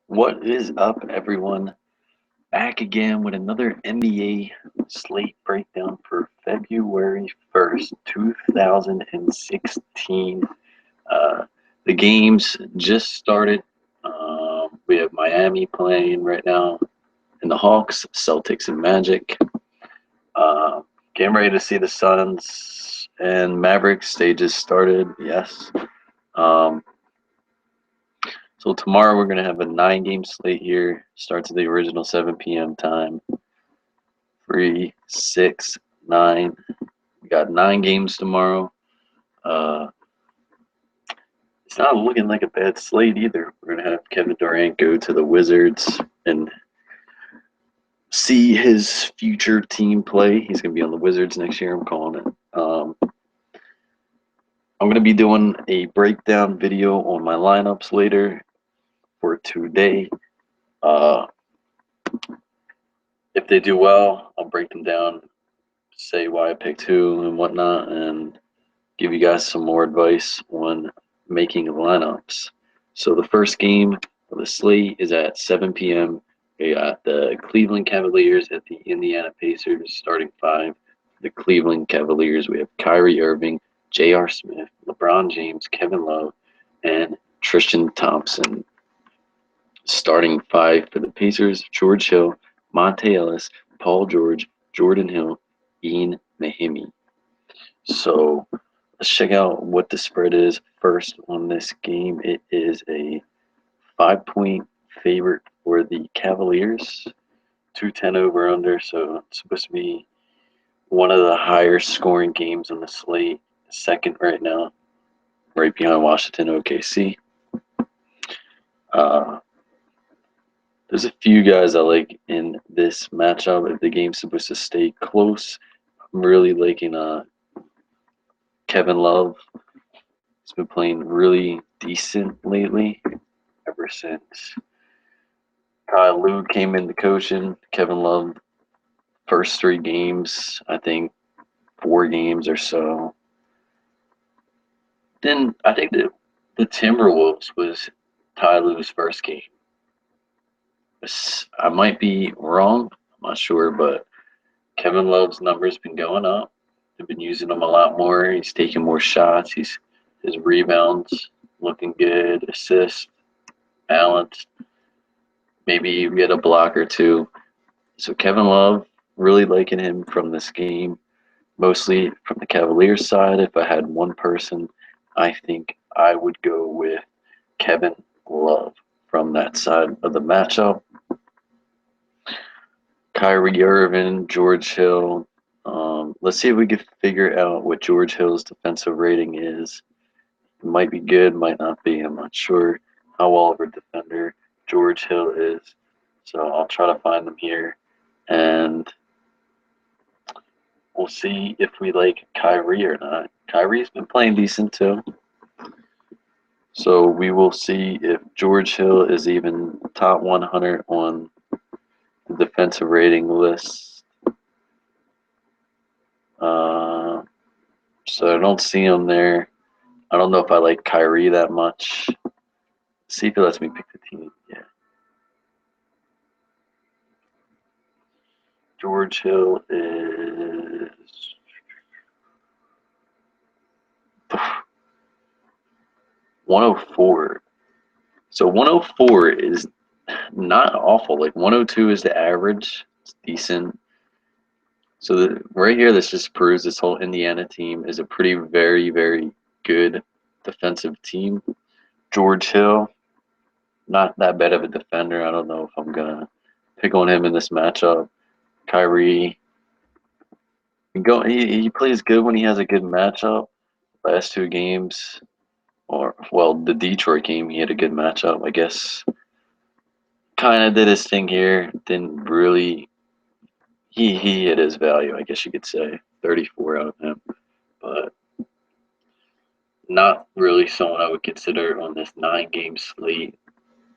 What is up, everyone? Back again with another NBA slate breakdown for February 1st, 2016. Uh, the games just started. We have Miami playing right now, and the Hawks, Celtics, and Magic. Uh, Getting ready to see the Suns and Mavericks. They just started, yes. Um, so tomorrow we're going to have a 9 game slate here. Starts at the original 7 p.m. time. 3, 6, 9. We got 9 games tomorrow. Uh, it's not looking like a bad slate either. We're going to have Kevin Durant go to the Wizards and see his future team play. He's going to be on the Wizards next year. I'm calling it. I'm going to be doing a breakdown video on my lineups later for today. Uh, if they do well, I'll break them down, say why I picked who and whatnot, and give you guys some more advice on making lineups. So the first game of the slate is at 7 p.m. We got the Cleveland Cavaliers at the Indiana Pacers, starting five. The Cleveland Cavaliers, we have Kyrie Irving, J.R. Smith, LeBron James, Kevin Love, and Tristan Thompson. Starting five for the Pacers, George Hill, Monte Ellis, Paul George, Jordan Hill, Ian Mahimi. So let's check out what the spread is first on this game. It is a 5 point favorite for the Cavaliers, 210 over under. So it's supposed to be one of the higher scoring games on the slate. Second right now, right behind Washington OKC. Uh, there's a few guys I like in this matchup. If the game's supposed to stay close, I'm really liking Kevin Love. He's been playing really decent lately ever since Kyle Lue came into coaching. Kevin Love, first 3 games, I think 4 games or so. Then I think the Timberwolves was Ty Lue's first game. I might be wrong, I'm not sure, but Kevin Love's numbers been going up. They've been using him a lot more. He's taking more shots. His rebounds looking good, assists, balance. Maybe you get a block or two. So Kevin Love, really liking him from this game. Mostly from the Cavaliers side. If I had one person, I think I would go with Kevin Love from that side of the matchup. Kyrie Irving, George Hill. Let's see if we can figure out what George Hill's defensive rating is. It might be good, might not be. I'm not sure how well of a defender George Hill is. So I'll try to find them here. And we'll see if we like Kyrie or not. Kyrie's been playing decent too. So we will see if George Hill is even top 100 on the defensive rating list. So I don't see him there. I don't know if I like Kyrie that much. See if it lets me pick the team. Yeah. George Hill is 104. So 104 is not awful. Like 102 is the average. It's decent. So right here, this just proves this whole Indiana team is a pretty, very, very good defensive team. George Hill, not that bad of a defender. I don't know if I'm gonna pick on him in this matchup. Kyrie, he plays good when he has a good matchup. Last 2 games, or well, the Detroit game, he had a good matchup. I guess kind of did his thing here. Didn't really. He hit his value, I guess you could say. 34 out of him, but not really someone I would consider on this 9 game slate.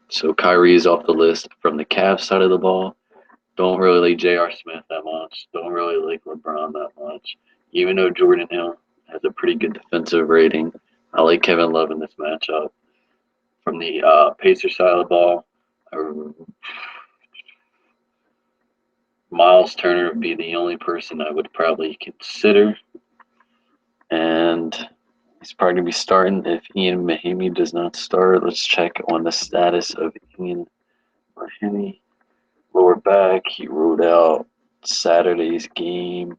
So Kyrie is off the list from the Cavs side of the ball. Don't really like J.R. Smith that much. Don't really like LeBron that much. Even though Jordan Hill has a pretty good defensive rating, I like Kevin Love in this matchup. From the Pacers side of the ball, Miles Turner would be the only person I would probably consider. And he's probably going to be starting if Ian Mahinmi does not start. Let's check on the status of Ian Mahinmi. Lower back, he ruled out Saturday's game.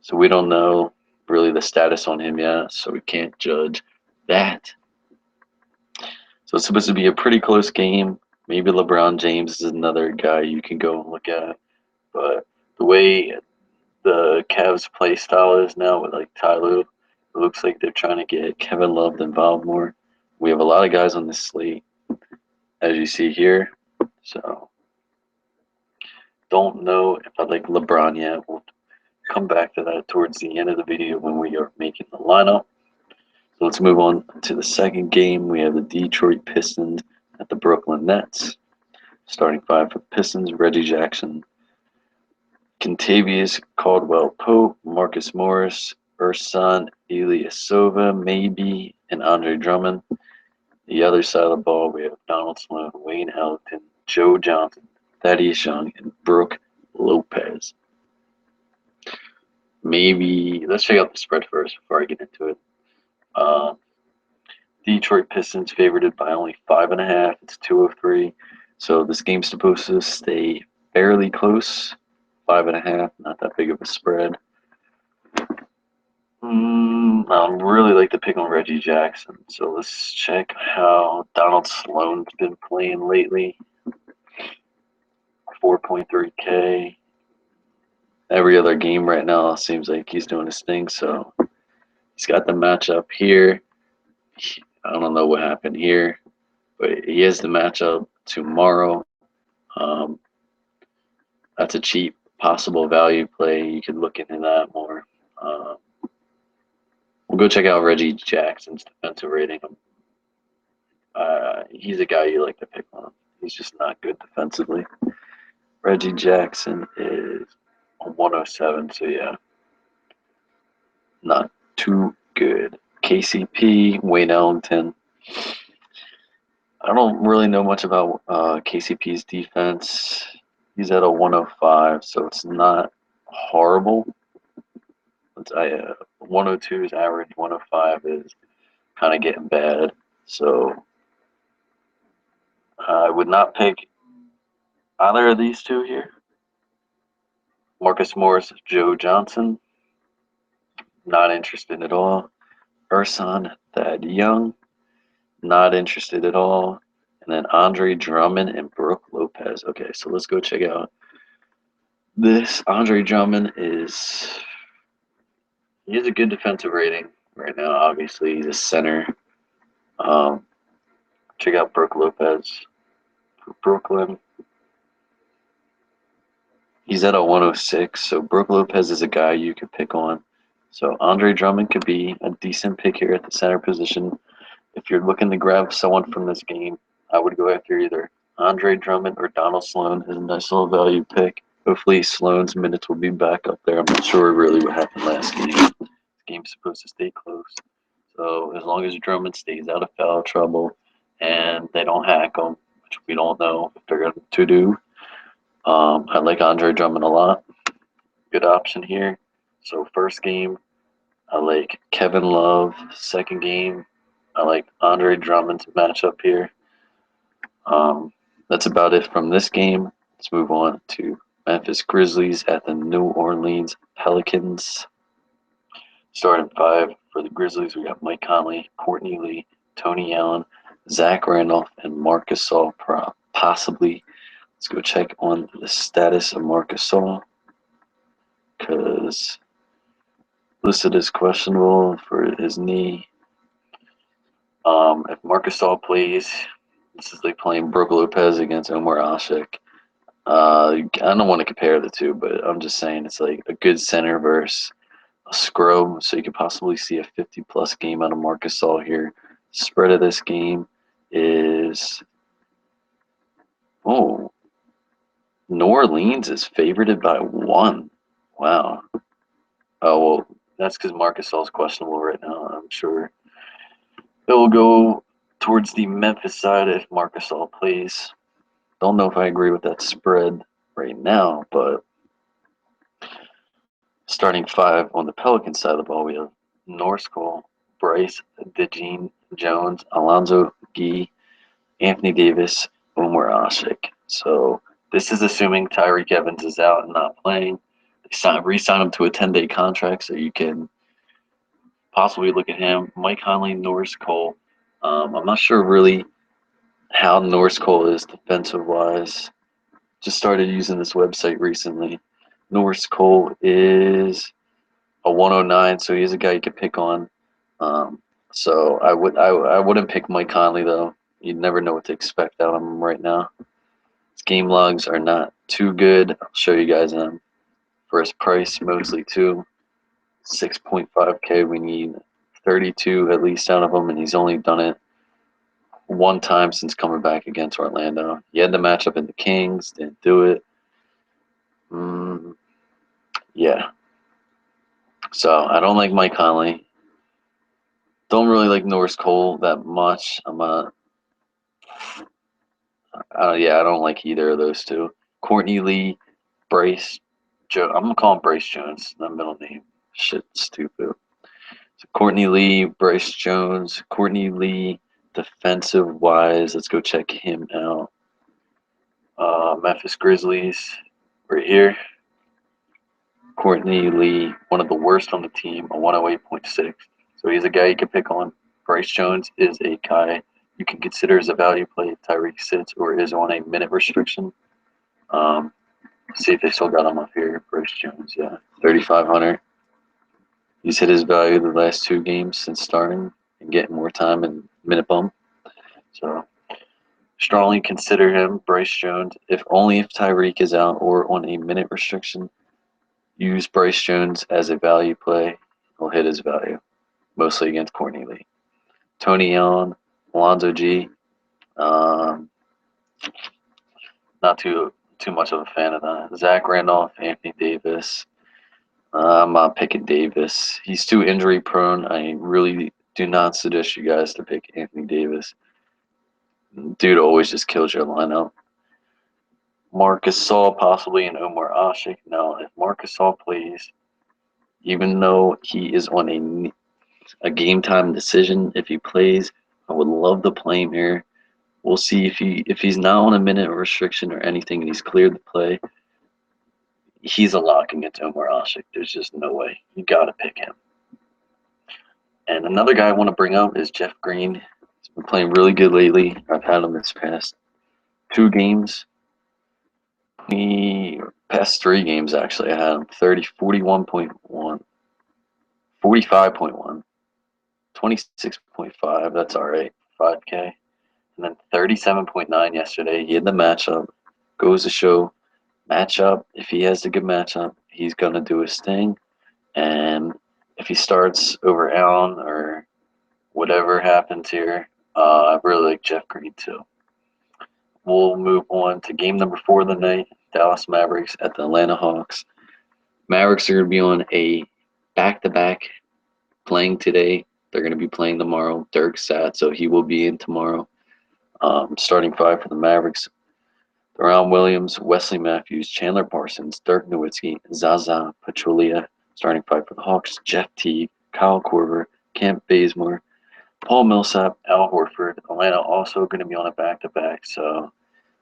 So we don't know really the status on him yet, so we can't judge that. So it's supposed to be a pretty close game. Maybe LeBron James is another guy you can go and look at. But the way the Cavs play style is now with like Tyloo, it looks like they're trying to get Kevin Love involved more. We have a lot of guys on this slate, as you see here. So don't know if I like LeBron yet. We'll come back to that towards the end of the video when we are making the lineup. So let's move on to the second game. We have the Detroit Pistons at the Brooklyn Nets. Starting five for the Pistons: Reggie Jackson, Kentavious Caldwell-Pope, Marcus Morris, Ersan Ilyasova, maybe, and Andre Drummond. The other side of the ball, we have Donald Sloan, Wayne Ellington, Joe Johnson, Thaddeus Young, and Brook Lopez. Maybe let's check out the spread first before I get into it. Detroit Pistons favored by only 5.5. It's 203. So this game's supposed to stay fairly close. 5.5, not that big of a spread. I really like to pick on Reggie Jackson. So let's check how Donald Sloan's been playing lately. 4.3K. Every other game right now seems like he's doing his thing. So he's got the matchup here. I don't know what happened here, but he has the matchup tomorrow. That's a cheap possible value play. You could look into that more. We'll go check out Reggie Jackson's defensive rating. He's a guy you like to pick on. He's just not good defensively. Reggie Jackson is 107, so yeah, not too good. KCP, Wayne Ellington. I don't really know much about KCP's defense. He's at a 105, so it's not horrible. 102 is average, 105 is kind of getting bad. So I would not pick either of these two here. Marcus Morris, Joe Johnson, not interested at all. Ersan Thad Young, not interested at all. And then Andre Drummond and Brook Lopez. Okay, so let's go check out this. Andre Drummond he has a good defensive rating right now. Obviously, he's a center. Check out Brook Lopez for Brooklyn. He's at a 106, so Brook Lopez is a guy you could pick on. So Andre Drummond could be a decent pick here at the center position. If you're looking to grab someone from this game, I would go after either Andre Drummond or Donald Sloan as a nice little value pick. Hopefully Sloan's minutes will be back up there. I'm not sure really what happened last game. This game's supposed to stay close. So as long as Drummond stays out of foul trouble and they don't hack him, which we don't know if they're going to do, I like Andre Drummond a lot. Good option here. So first game, I like Kevin Love. Second game, I like Andre Drummond's matchup here. That's about it from this game. Let's move on to Memphis Grizzlies at the New Orleans Pelicans. Starting five for the Grizzlies, we got Mike Conley, Courtney Lee, Tony Allen, Zach Randolph, and Marc Gasol possibly. Let's go check on the status of Marc Gasol because listed as questionable for his knee. If Marc Gasol plays, this is like playing Brook Lopez against Omar Ashik. I don't want to compare the two, but I'm just saying it's like a good center versus a scrub, so you could possibly see a 50-plus game out of Marc Gasol here. Spread of this game is New Orleans is favored by 1. Wow. Oh well, that's because Marc Gasol is questionable right now. I'm sure it will go towards the Memphis side if Marc Gasol plays. Don't know if I agree with that spread right now, but starting five on the Pelican side of the ball, we have Norris Cole, Bryce, DeJean Jones, Alonzo Gee, Anthony Davis, Omar Ashik. So this is assuming Tyreek Evans is out and not playing. They re-sign him to a 10-day contract, so you can possibly look at him. Mike Conley, Norris Cole. I'm not sure really how Norris Cole is defensive-wise. Just started using this website recently. Norris Cole is a 109, so he's a guy you could pick on. So I wouldn't pick Mike Conley though. You never know what to expect out of him right now. His game logs are not too good. I'll show you guys them. For his price, Mosley 2, 6.5K. We need 32 at least out of him, and he's only done it one time since coming back against Orlando. He had the matchup in the Kings, didn't do it. Yeah. So I don't like Mike Conley. Don't really like Norris Cole that much. I don't like either of those two. Courtney Lee, Bryce Jones. I'm gonna call him Bryce Jones. The middle name. Shit, stupid. So Courtney Lee, Bryce Jones. Courtney Lee, defensive wise. Let's go check him out. Memphis Grizzlies, right here. Courtney Lee, one of the worst on the team, a 108.6. So he's a guy you can pick on. Bryce Jones is a guy you can consider as a value play. Tyreek sits or is on a minute restriction. See if they still got him up here. Bryce Jones, yeah, 3,500. He's hit his value the last two games since starting and getting more time and minute bump. So strongly consider him, Bryce Jones, if only if Tyreek is out or on a minute restriction. Use Bryce Jones as a value play. He'll hit his value, mostly against Courtney Lee. Tony Allen, Alonzo G. Not too much of a fan of that. Zach Randolph, Anthony Davis. I'm not picking Davis. He's too injury prone. I really do not suggest you guys to pick Anthony Davis. Dude always just kills your lineup. Marcus Saul possibly and Omar Ashik. Now, if Marcus Saul plays, even though he is on a game time decision, if he plays, I would love to play him here. We'll see if he's not on a minute restriction or anything and he's cleared to play. He's a lock against Omar Ashik. There's just no way. You got to pick him. And another guy I want to bring up is Jeff Green. He's been playing really good lately. I've had him this past two games. Past three games, actually. I had him 41.1, 45.1, 26.5. That's all right. 5K. And then 37.9 yesterday. He had the matchup. Goes to show matchup. If he has a good matchup, he's going to do his thing. And if he starts over Allen or whatever happens here, I really like Jeff Green too. We'll move on to game number 4 of the night. Dallas Mavericks at the Atlanta Hawks. Mavericks are going to be on a back-to-back playing today. They're going to be playing tomorrow. Dirk sat, so he will be in tomorrow. Starting five for the Mavericks. Deron Williams, Wesley Matthews, Chandler Parsons, Dirk Nowitzki, Zaza Pachulia. Starting five for the Hawks. Jeff Teague, Kyle Korver, Kent Bazemore, Paul Millsap, Al Horford. Atlanta also going to be on a back-to-back, so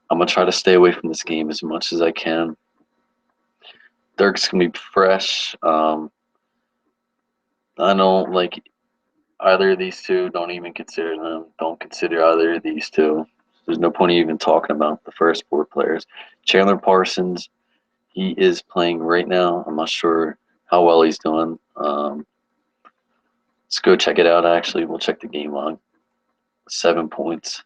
I'm going to try to stay away from this game as much as I can. Dirk's going to be fresh. I don't like either of these two. Don't even consider them. Don't consider either of these two. There's no point even talking about the first 4 players. Chandler Parsons, he is playing right now. I'm not sure how well he's doing. Let's go check it out, actually. We'll check the game log. 7 points.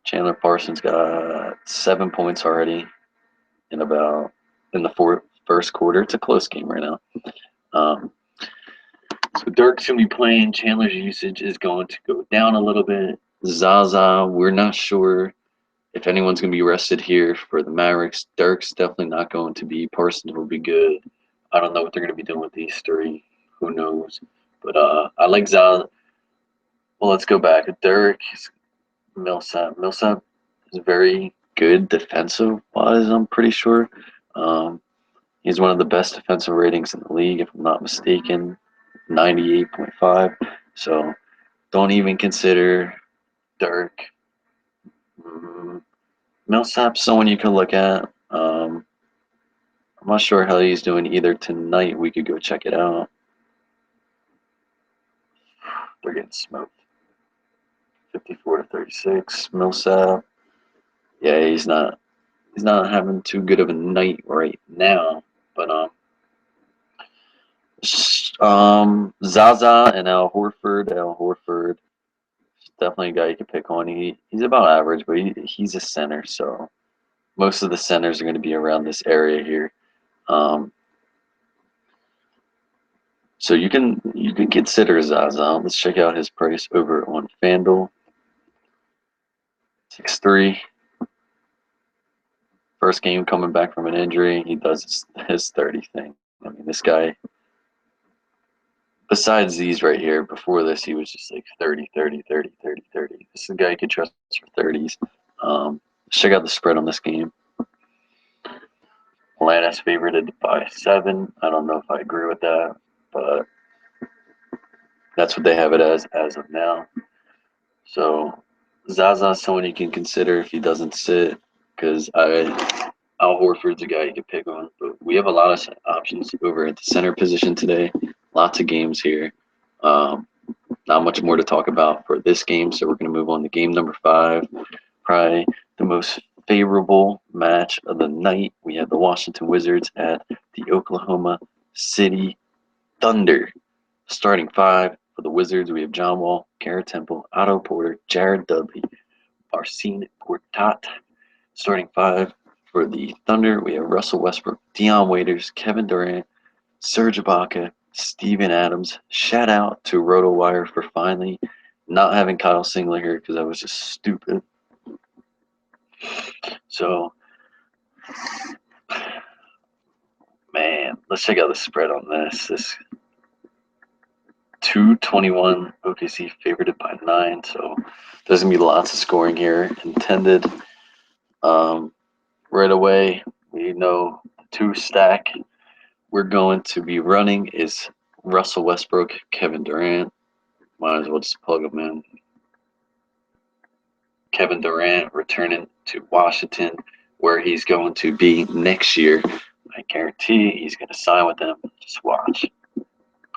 Chandler Parsons got 7 points already in the first quarter. It's a close game right now. So Dirk's going to be playing. Chandler's usage is going to go down a little bit. Zaza, we're not sure if anyone's going to be rested here for the Mavericks. Dirk's definitely not going to be. Parsons will be good. I don't know what they're going to be doing with these 3. Who knows? But I like Zaza. Well, let's go back. Dirk Millsap. Millsap is very good defensive-wise, I'm pretty sure. Um, he's one of the best defensive ratings in the league, if I'm not mistaken, 98.5. So don't even consider Dirk. Mm, Millsap's someone you can look at. I'm not sure how he's doing either tonight. We could go check it out. They're getting smoked. 54 to 36. Millsap. Yeah, he's not having too good of a night right now. But Zaza and Al Horford. Al Horford is definitely a guy you can pick on. He's about average, but he's a center, so most of the centers are going to be around this area here. Um, so you can consider Zaza. Let's check out his price over on Fanduel. 6'3". First game coming back from an injury, he does his 30 thing. I mean, this guy, besides these right here, before this, he was just like 30, 30, 30, 30, 30. This is a guy you could trust for 30s. Let's check out the spread on this game. Atlanta's favorited by 7. I don't know if I agree with that, but that's what they have it as of now. So Zaza's someone you can consider if he doesn't sit, because Al Horford's a guy you can pick on. But we have a lot of options over at the center position today. Lots of games here. Not much more to talk about for this game, so we're going to move on to game number 5. Probably the most favorable match of the night. We have the Washington Wizards at the Oklahoma City Thunder. Starting 5 for the Wizards, we have John Wall, Garrett Temple, Otto Porter, Jared Dudley, Marcin Gortat. Starting 5 for the Thunder, we have Russell Westbrook, Dion Waiters, Kevin Durant, Serge Ibaka, Steven Adams. Shout out to RotoWire for finally not having Kyle Singler here because that was just stupid. So, man, let's check out the spread on this. This 221 OKC favorited by 9, so there's gonna be lots of scoring here intended. Right away, we know the 2 stack we're going to be running is Russell Westbrook, Kevin Durant. Might as well just plug them in. Kevin Durant returning to Washington, where he's going to be next year. I guarantee he's going to sign with them. Just watch.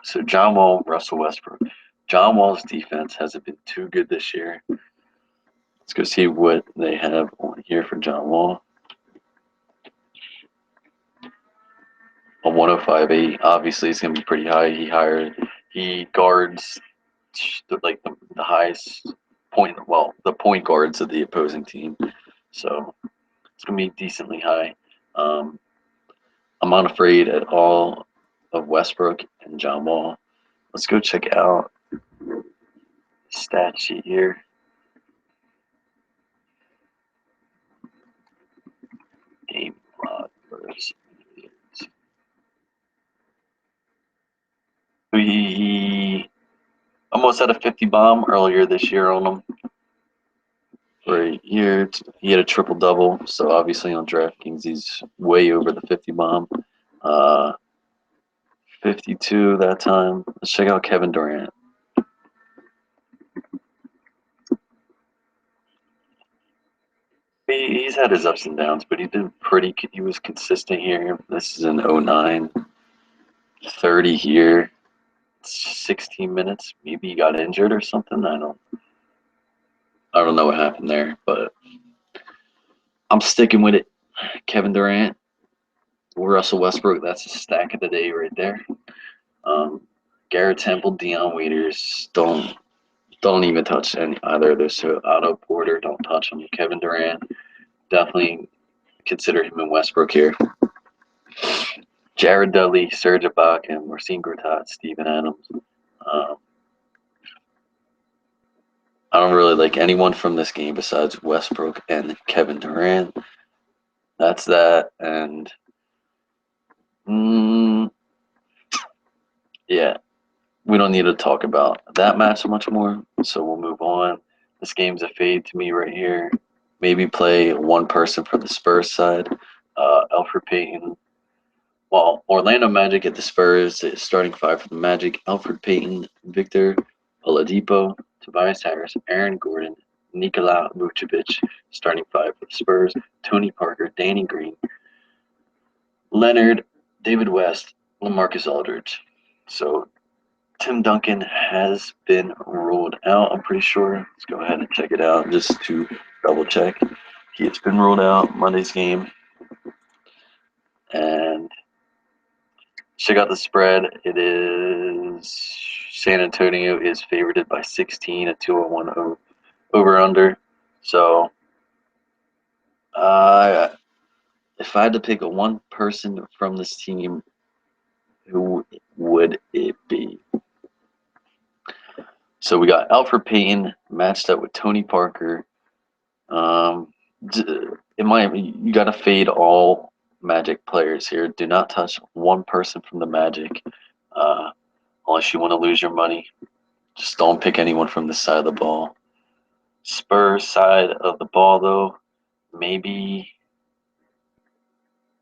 So John Wall, Russell Westbrook. John Wall's defense hasn't been too good this year. Let's go see what they have on here for John Wall. A 105.8. Obviously, it's going to be pretty high. He guards the highest point. Well, the point guards of the opposing team. So it's going to be decently high. I'm not afraid at all of Westbrook and John Wall. Let's go check out the stat sheet here. Game log versus. We almost had a 50 bomb earlier this year on him. For a year, he had a triple double. So obviously on Draftkings, he's way over the 50 bomb. 52 that time. Let's check out Kevin Durant. He's had his ups and downs, but he was consistent here. This is an 09. 30 here. 16 minutes. Maybe he got injured or something. I don't know what happened there, but I'm sticking with it. Kevin Durant, Russell Westbrook, that's a stack of the day right there. Garrett Temple, Dion Waiters, don't even touch either of those two. Otto Porter, don't touch him. Kevin Durant, definitely consider him in Westbrook here. Jared Dudley, Serge Ibaka, Marcin Gortat, Steven Adams. I don't really like anyone from this game besides Westbrook and Kevin Durant. That's that, and yeah, we don't need to talk about that match much more, so we'll move on This game's a fade to me right here. Maybe play one person for the Spurs side. Alfred Payton. Well, Orlando Magic at the Spurs, starting five for the Magic. Alfred Payton, Victor Oladipo, Tobias Harris, Aaron Gordon, Nikola Vucevic, starting five for the Spurs. Tony Parker, Danny Green, Leonard, David West, LaMarcus Aldridge. So Tim Duncan has been ruled out, I'm pretty sure. Let's go ahead and check it out just to double check. He has been ruled out Monday's game. And check out the spread. It is San Antonio is favored by 16 at 201 over under. So if I had to pick one person from this team, who would it be? So we got Alfred Payton matched up with Tony Parker. You got to fade all Magic players here. Do not touch one person from the Magic unless you want to lose your money. Just don't pick anyone from this side of the ball. Spurs side of the ball, though, maybe.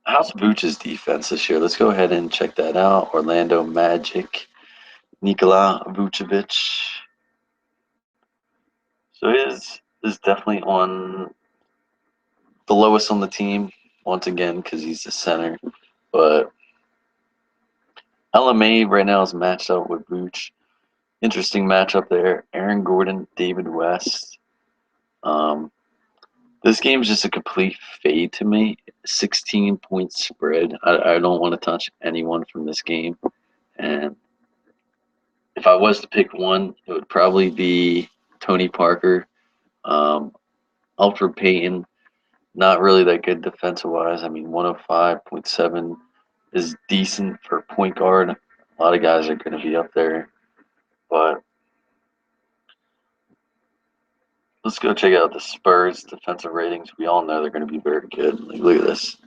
How's Vooch's defense this year? Let's go ahead and check that out. Orlando Magic, Nikola Vucevic. So he is definitely on the lowest on the team once again because he's the center. But LMA right now is matched up with Vooch. Interesting matchup there. Aaron Gordon, David West. This game is just a complete fade to me. 16-point spread. I don't want to touch anyone from this game. And if I was to pick one, it would probably be Tony Parker. Alfred Payton, not really that good defensive-wise. I mean, 105.7 is decent for point guard. A lot of guys are going to be up there. But let's go check out the Spurs defensive ratings. We all know they're going to be very good. Like, look at this.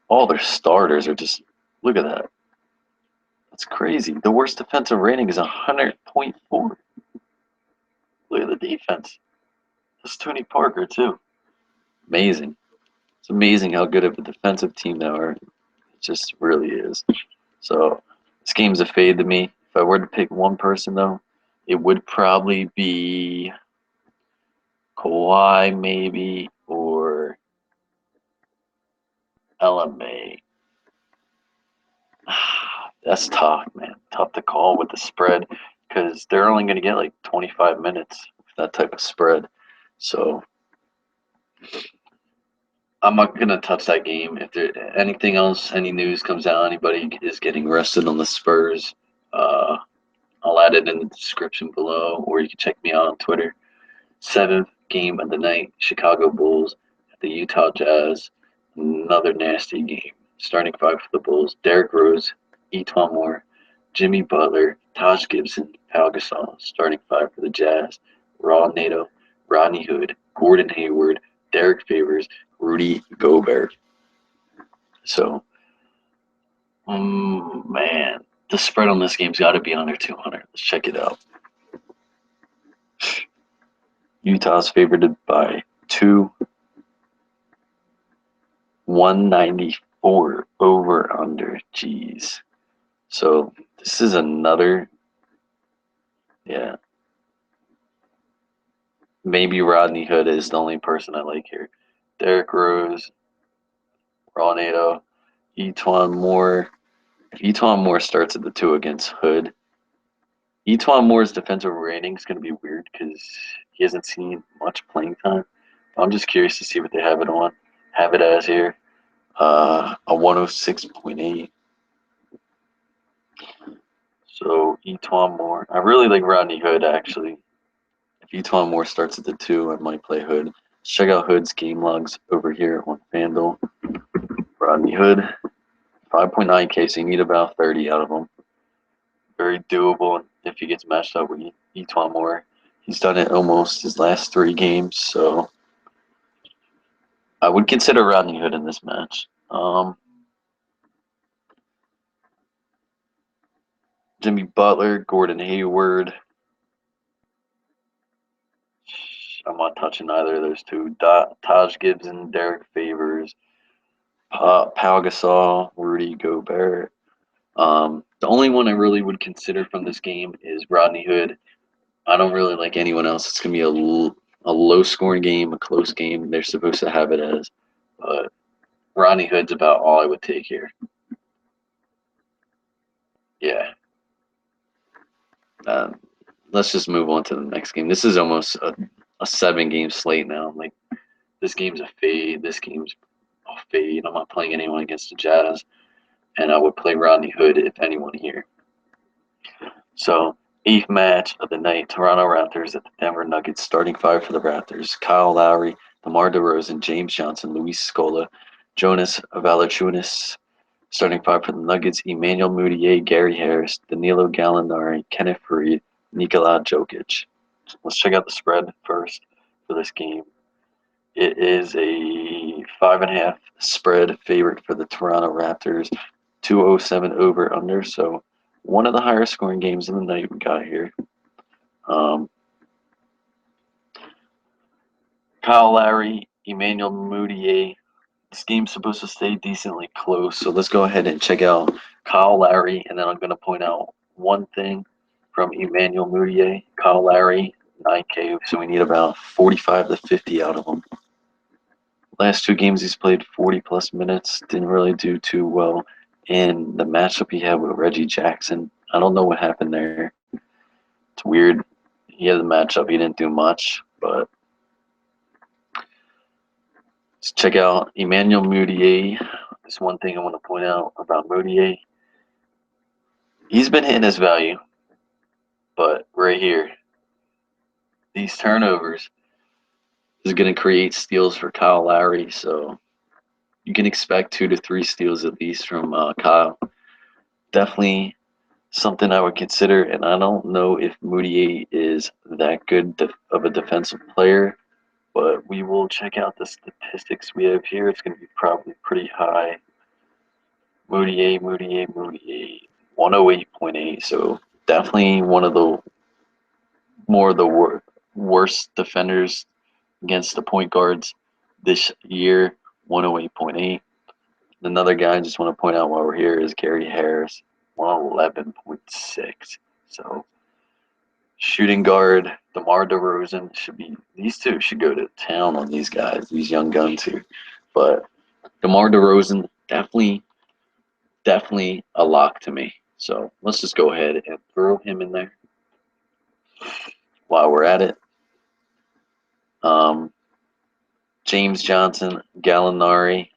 All their starters are just, look at that. That's crazy. The worst defensive rating is 100.4. Look at the defense. That's Tony Parker, too. Amazing. It's amazing how good of a defensive team they are. It just really is. So this game's a fade to me. If I were to pick one person, though, it would probably be Kawhi, maybe, or LMA. That's tough, man. Tough to call with the spread because they're only going to get like 25 minutes with that type of spread. So I'm not going to touch that game. If there anything else, any news comes out, anybody is getting rested on the Spurs, I'll add it in the description below, or you can check me out on Twitter. 7th game of the night, Chicago Bulls at the Utah Jazz. Another nasty game. Starting five for the Bulls: Derrick Rose, Etuan Moore, Jimmy Butler, Taj Gibson, Pau Gasol. Starting five for the Jazz: Raul Neto, Rodney Hood, Gordon Hayward, Derek Favors, Rudy Gobert. So, man, the spread on this game's got to be under 200. Let's check it out. Utah's favored by 2. 194 over under. Jeez. So this is another, yeah. Maybe Rodney Hood is the only person I like here. Derrick Rose, Raul Neto, Etuan Moore. If Etuan Moore starts at the 2 against Hood, Etuan Moore's defensive rating is going to be weird because he hasn't seen much playing time. I'm just curious to see what they have it on. Have it as here. A 106.8. So Etuan Moore. I really like Rodney Hood actually. If Etuan Moore starts at the 2, I might play Hood. Let's check out Hood's game logs over here on Fanduel. Rodney Hood, 5.9K, so you need about 30 out of him. Very doable if he gets matched up with Etuan Moore. He's done it almost his last 3 games, so I would consider Rodney Hood in this match. Jimmy Butler, Gordon Hayward. I'm not touching either of those two. Taj Gibson, Derek Favors, Pau Gasol, Rudy Gobert. The only one I really would consider from this game is Rodney Hood. I don't really like anyone else. It's going to be a low-scoring game, a close game. They're supposed to have it as. But Rodney Hood's about all I would take here. Yeah. Let's just move on to the next game. This is almost a 7-game slate now. Like, this game's a fade. This game's a fade. I'm not playing anyone against the Jazz. And I would play Rodney Hood if anyone here. So, 8th match of the night, Toronto Raptors at the Denver Nuggets. Starting 5 for the Raptors: Kyle Lowry, DeMar DeRozan, James Johnson, Luis Scola, Jonas Valanciunas. Starting 5 for the Nuggets: Emmanuel Mudiay, Gary Harris, Danilo Gallinari, Kenneth Faried, Nikola Jokic. Let's check out the spread first for this game. It is a 5.5 spread favorite for the Toronto Raptors. 207 over under, so one of the higher scoring games of the night we got here. Kyle Lowry, Emmanuel Mudiay. This game's supposed to stay decently close, so let's go ahead and check out Kyle Lowry, and then I'm going to point out one thing from Emmanuel Mudiay. Kyle Lowry, 9K, so we need about 45 to 50 out of him. Last 2 games he's played 40-plus minutes, didn't really do too well. In the matchup he had with Reggie Jackson, I don't know what happened there. It's weird. He had the matchup, he didn't do much, but let's check out Emmanuel Mudiay. There's one thing I want to point out about Mudiay. He's been hitting his value, but right here, these turnovers is going to create steals for Kyle Lowry, so you can expect 2 to 3 steals at least from Kyle. Definitely something I would consider, and I don't know if Mudiay is that good of a defensive player, but we will check out the statistics we have here. It's going to be probably pretty high. Mudiay, 108.8, so definitely one of the worst defenders against the point guards this year, 108.8. Another guy I just want to point out while we're here is Gary Harris, 111.6. So shooting guard, DeMar DeRozan these two should go to town on these guys, these young guns here. But DeMar DeRozan, definitely a lock to me. So let's just go ahead and throw him in there while we're at it. James Johnson, Gallinari.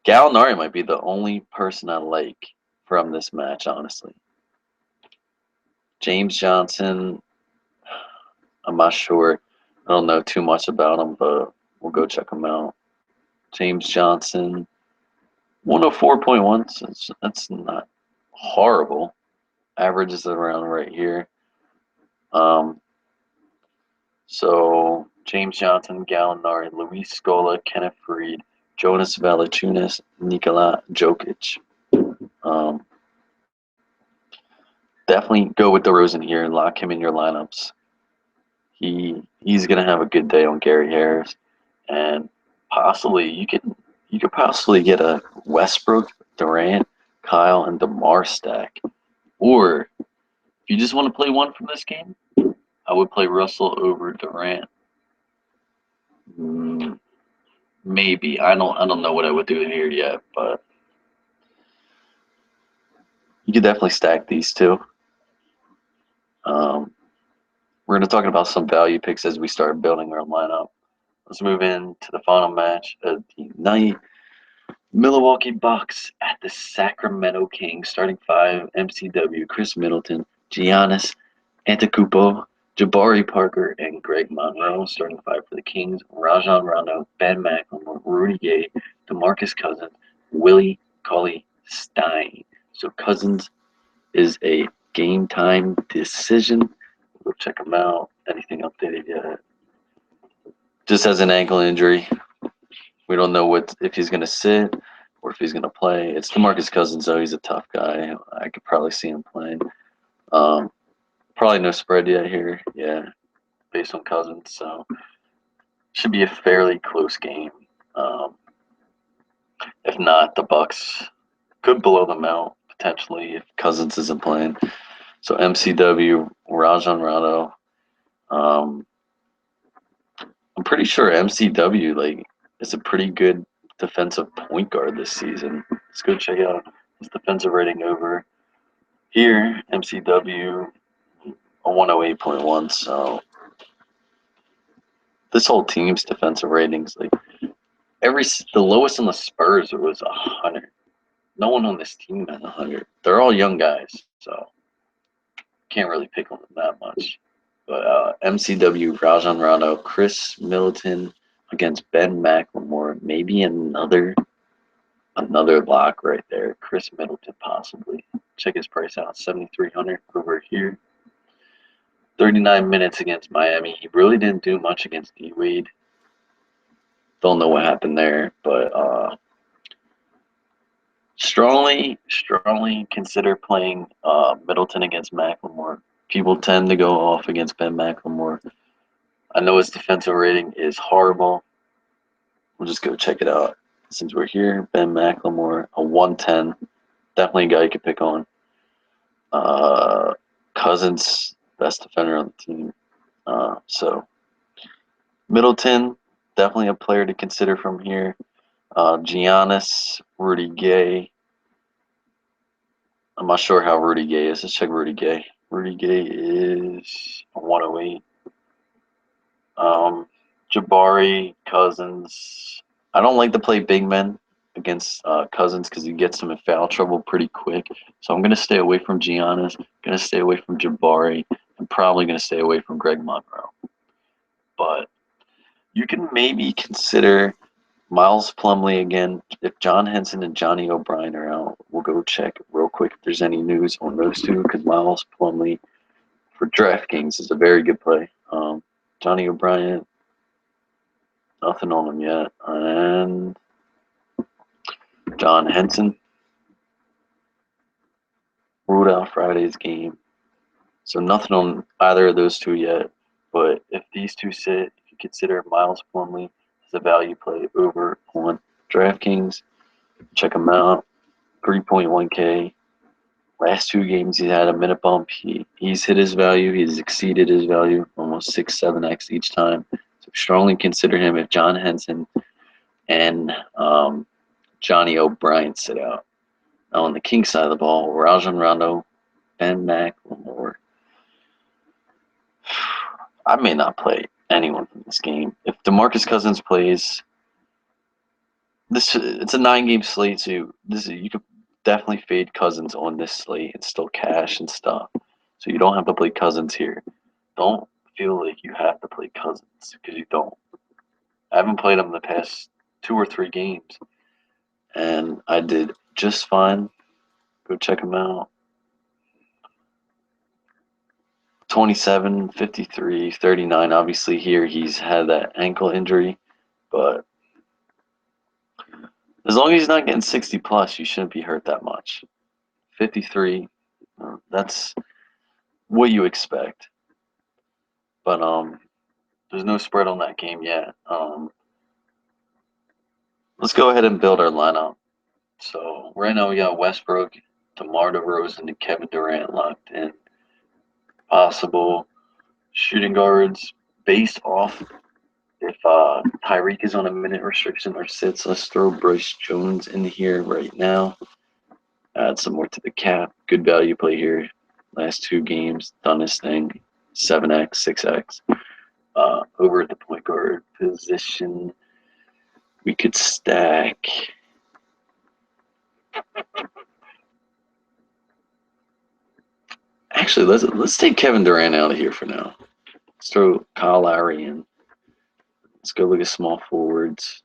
Gallinari might be the only person I like from this match, honestly. James Johnson, I'm not sure. I don't know too much about him, but we'll go check him out. James Johnson, 104.1. So that's not horrible. Average is around right here. So James Johnson, Gallinari, Luis Scola, Kenneth Faried, Jonas Valanciunas, Nikola Jokic. Definitely go with DeRozan here and lock him in your lineups. He's gonna have a good day on Gary Harris, and possibly you could possibly get a Westbrook, Durant, Kyle, and DeMar stack. Or if you just want to play one from this game, I would play Russell over Durant. Maybe I don't know what I would do here yet, but you could definitely stack these two. We're going to talk about some value picks as we start building our lineup. Let's move into the final match of the night. Milwaukee Bucks at the Sacramento Kings. Starting 5, MCW, Chris Middleton, Giannis Antetokounmpo, Jabari Parker, and Greg Monroe. Starting 5 for the Kings: Rajon Rondo, Ben McLemore, Rudy Gay, DeMarcus Cousins, Willie Cauley-Stein. So Cousins is a game time decision. We'll check him out. Anything updated yet? Just has an ankle injury. We don't know if he's going to sit or if he's going to play. It's DeMarcus Cousins, though. He's a tough guy. I could probably see him playing. Probably no spread yet here. Yeah, based on Cousins, so should be a fairly close game. Um, if not, the Bucks could blow them out potentially if Cousins isn't playing. So MCW, Rajon Rondo. Um, I'm pretty sure MCW is a pretty good defensive point guard this season. Let's go check out his defensive rating over here. MCW a 108.1. So this whole team's defensive ratings the lowest on the Spurs was 100. No one on this team had 100. They're all young guys, so can't really pick on them that much. But MCW, Rajon Rondo, Chris Middleton against Ben McLemore, maybe another lock right there. Chris Middleton possibly. Check his price out, 7,300 over here. 39 minutes against Miami. He really didn't do much against D Wade. Don't know what happened there, but strongly consider playing Middleton against McLemore. People tend to go off against Ben McLemore. I know his defensive rating is horrible. We'll just go check it out. Since we're here, Ben McLemore, a 110. Definitely a guy you could pick on. Cousins, best defender on the team. So Middleton, definitely a player to consider from here. Giannis, Rudy Gay. I'm not sure how Rudy Gay is. Let's check Rudy Gay. Rudy Gay is a 108. Jabari, Cousins. I don't like to play big men against Cousins because he gets them in foul trouble pretty quick. So I'm going to stay away from Giannis. Going to stay away from Jabari. I'm probably going to stay away from Greg Monroe. But you can maybe consider Miles Plumlee again. If John Henson and Johnny O'Brien are out, we'll go check real quick if there's any news on those two because Miles Plumlee for Draftkings is a very good play. Johnny O'Brien, nothing on him yet. And John Henson ruled out Friday's game. So nothing on either of those two yet. But if these two sit, you consider Miles Plumlee as a value play over on DraftKings. Check him out. 3.1K. Last two games he had a minute bump. He's hit his value. He's exceeded his value almost 6-7x each time. So strongly consider him if John Henson and Johnny O'Brien sit out. Now on the King side of the ball, Rajon Rondo, Ben McLemore. I may not play anyone from this game. If DeMarcus Cousins plays, it's a 9-game slate, so you could definitely fade Cousins on this slate and still cash and stuff. So you don't have to play Cousins here. Don't feel like you have to play Cousins because you don't. I haven't played him the past 2 or 3 games, and I did just fine. Go check him out. 27, 53, 39. Obviously here he's had that ankle injury, but as long as he's not getting 60 plus, you shouldn't be hurt that much. 53, that's what you expect. But there's no spread on that game yet. Let's go ahead and build our lineup. So right now we got Westbrook, DeMar DeRozan, and Kevin Durant locked in. Possible shooting guards based off if Tyreek is on a minute restriction or sits. Let's throw Bryce Jones in here right now. Add some more to the cap. Good value play here. Last 2 games, done his thing. 7x, 6x. Over at the point guard position, we could stack. Actually, let's take Kevin Durant out of here for now. Let's throw Kyle Lowry in. Let's go look at small forwards.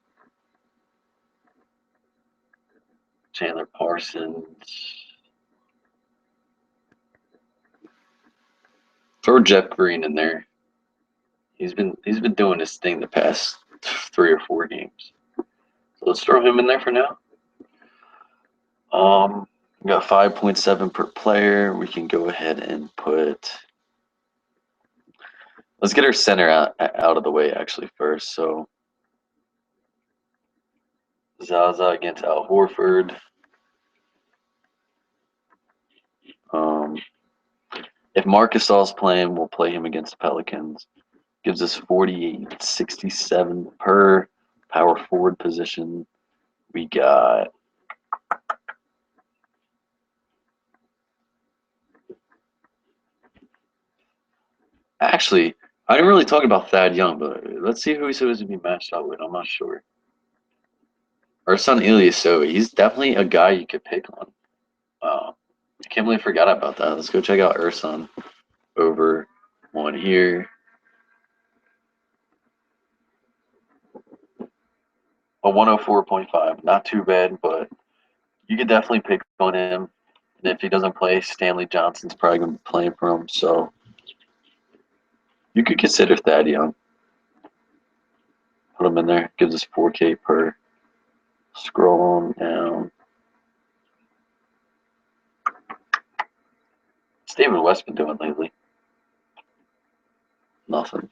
Chandler Parsons. Throw Jeff Green in there. He's been doing his thing the past 3 or 4 games. So let's throw him in there for now. We got 5.7 per player. We can go ahead and put Let's get our center out of the way actually first. So Zaza against Al Horford. If Marcus All's playing, we'll play him against the Pelicans. Gives us 48.67 per power forward position. We got actually, I didn't really talk about Thad Young, but let's see who he's supposed to be matched up with. I'm not sure. Our son Ilyasova, he's definitely a guy you could pick on. I can't believe I forgot about that. Let's go check out Urson over on here. A 104.5. Not too bad, but you could definitely pick on him. And if he doesn't play, Stanley Johnson's probably going to be playing for him. So you could consider Thad Young. Put him in there. Gives us 4K per. Scroll on down. What's David West been doing lately? Nothing.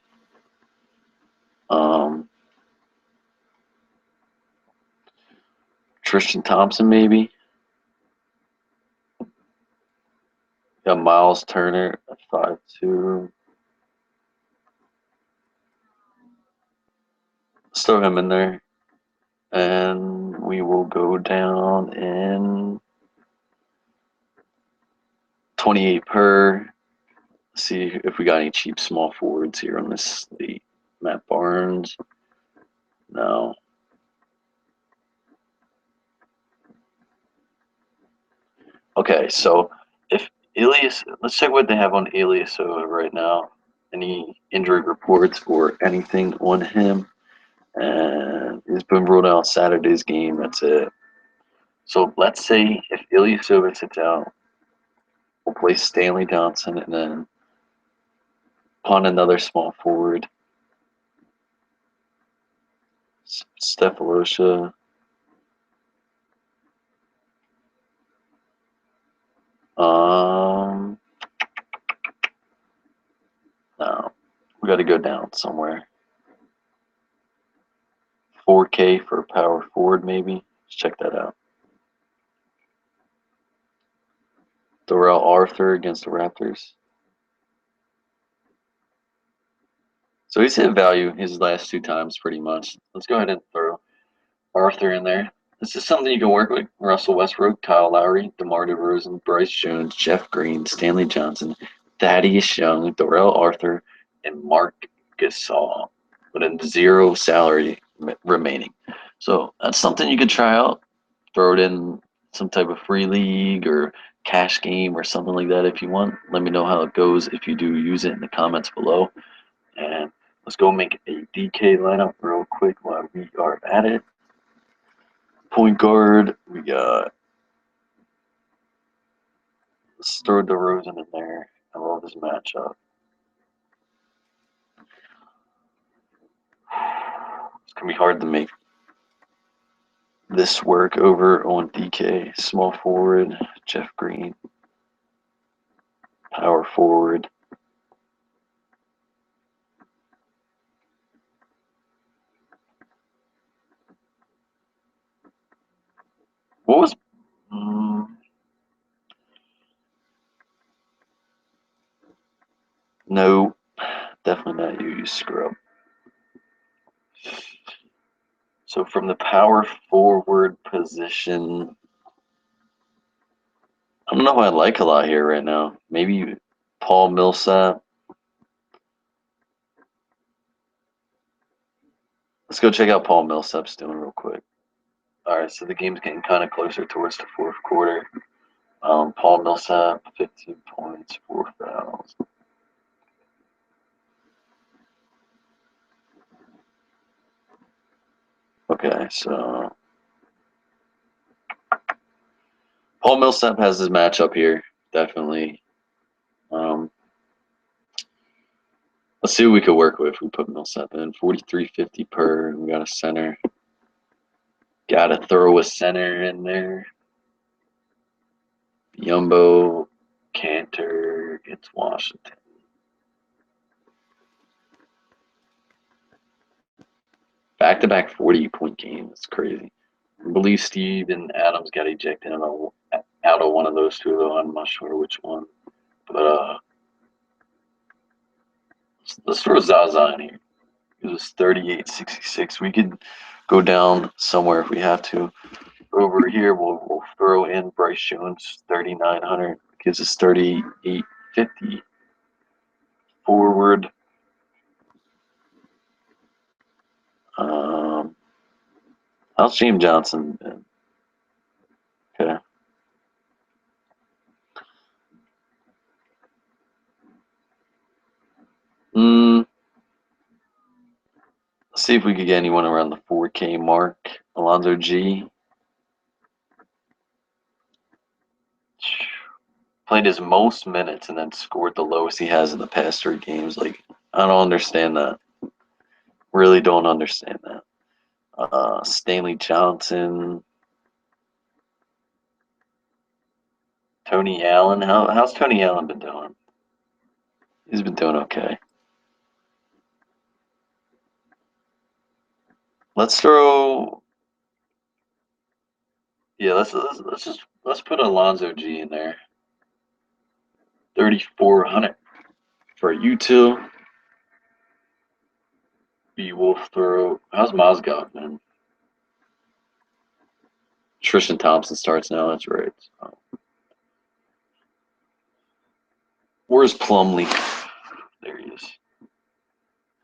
Tristan Thompson, maybe. Got Miles Turner at 5'2". Let's throw him in there. And we will go down in 28 per. See if we got any cheap small forwards here on this slate. Matt Barnes. No. Okay, so if let's check what they have on Ilyasova right now. Any injury reports or anything on him? And he's been ruled out Saturday's game. That's it. So let's say if Ilyasova sits out, we'll play Stanley Johnson and then pawn another small forward. Stephalosha. No, we got to go down somewhere. 4K for power forward, maybe. Let's check that out. Darrell Arthur against the Raptors. So he's hit value his last two times pretty much. Let's go ahead and throw Arthur in there. This is something you can work with. Russell Westbrook, Kyle Lowry, DeMar DeRozan, Bryce Jones, Jeff Green, Stanley Johnson, Thaddeus Young, Darrell Arthur, and Mark Gasol with a zero salary remaining. So that's something you could try out. Throw it in some type of free league or cash game or something like that if you want. Let me know how it goes if you do use it in the comments below. And let's go make a DK lineup real quick while we are at it. Point guard, we got. Let's throw DeRozan in there. I love this matchup. It's gonna be hard to make this work over on DK. Small forward, Jeff Green. Power forward. What was? No, definitely not you scrub. So from the power forward position, I don't know who I like a lot here right now. Maybe Paul Millsap. Let's go check out Paul Millsap's doing real quick. All right, so the game's getting kind of closer towards the fourth quarter. Paul Millsap, 15 points, 4 fouls. Okay, so Paul Millsap has his matchup here, definitely. Let's see what we could work with. We put Millsap in 43.50 per. We got a center. Got to throw a center in there. Yumbo Cantor against Washington. Back-to-back 40-point games. It's crazy. I believe Steve and Adams got ejected out of one of those two, though. I'm not sure which one. But let's throw Zaza in here. It was 38-66. We could go down somewhere if we have to. Over here, we'll throw in Bryce Jones, 3,900. Gives us 38.50. Forward. How's James Johnson been? Okay. Let's see if we could get anyone around the 4K mark. Alonzo G. Played his most minutes and then scored the lowest he has in the past 3 games. Like, I don't understand that. Really don't understand that. Stanley Johnson. Tony Allen. How's Tony Allen been doing? He's been doing okay. Let's throw. Yeah, let's put Alonzo G in there. 3,400 for you two. We will throw. How's Mozgov, man? Tristan Thompson starts now. That's right. Where's Plumlee? There he is.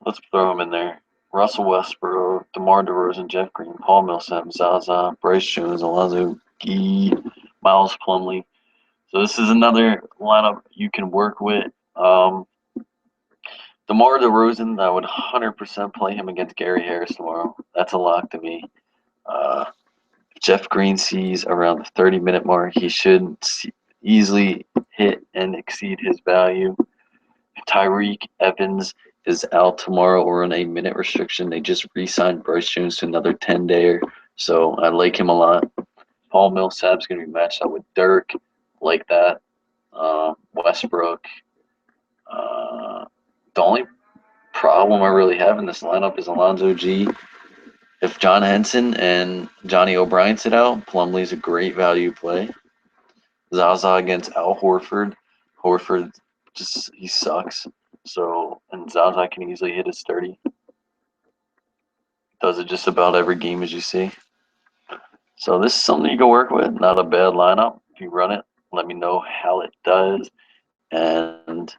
Let's throw him in there. Russell Westbrook, DeMar DeRozan, Jeff Green, Paul Millsap, Zaza, Bryce Jones, Alonzo Gee, Miles Plumlee. So this is another lineup you can work with. DeMar DeRozan, I would 100% play him against Gary Harris tomorrow. That's a lock to me. If Jeff Green sees around the 30-minute mark, he should easily hit and exceed his value. Tyreek Evans is out tomorrow or on a minute restriction. They just re-signed Bryce Jones to another 10-dayer, so I like him a lot. Paul Millsap's going to be matched up with Dirk, like that. Westbrook. The only problem I really have in this lineup is Alonzo G. If John Henson and Johnny O'Brien sit out, Plumlee's a great value play. Zaza against Al Horford. Horford he sucks. So, and Zaza can easily hit his 30. Does it just about every game as you see. So this is something you can work with. Not a bad lineup. If you run it, let me know how it does. And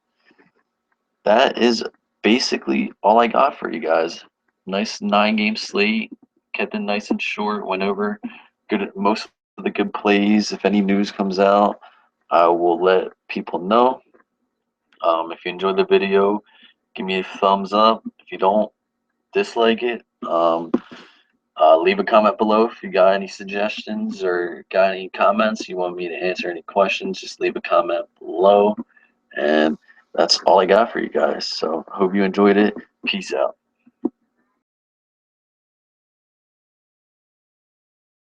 that is basically all I got for you guys. Nice 9-game slate. Kept it nice and short. Went over most of the good plays. If any news comes out, I will let people know. If you enjoyed the video, give me a thumbs up. If you don't, dislike it. Leave a comment below if you got any suggestions or got any comments. You want me to answer any questions, just leave a comment below. And that's all I got for you guys. So hope you enjoyed it. Peace out.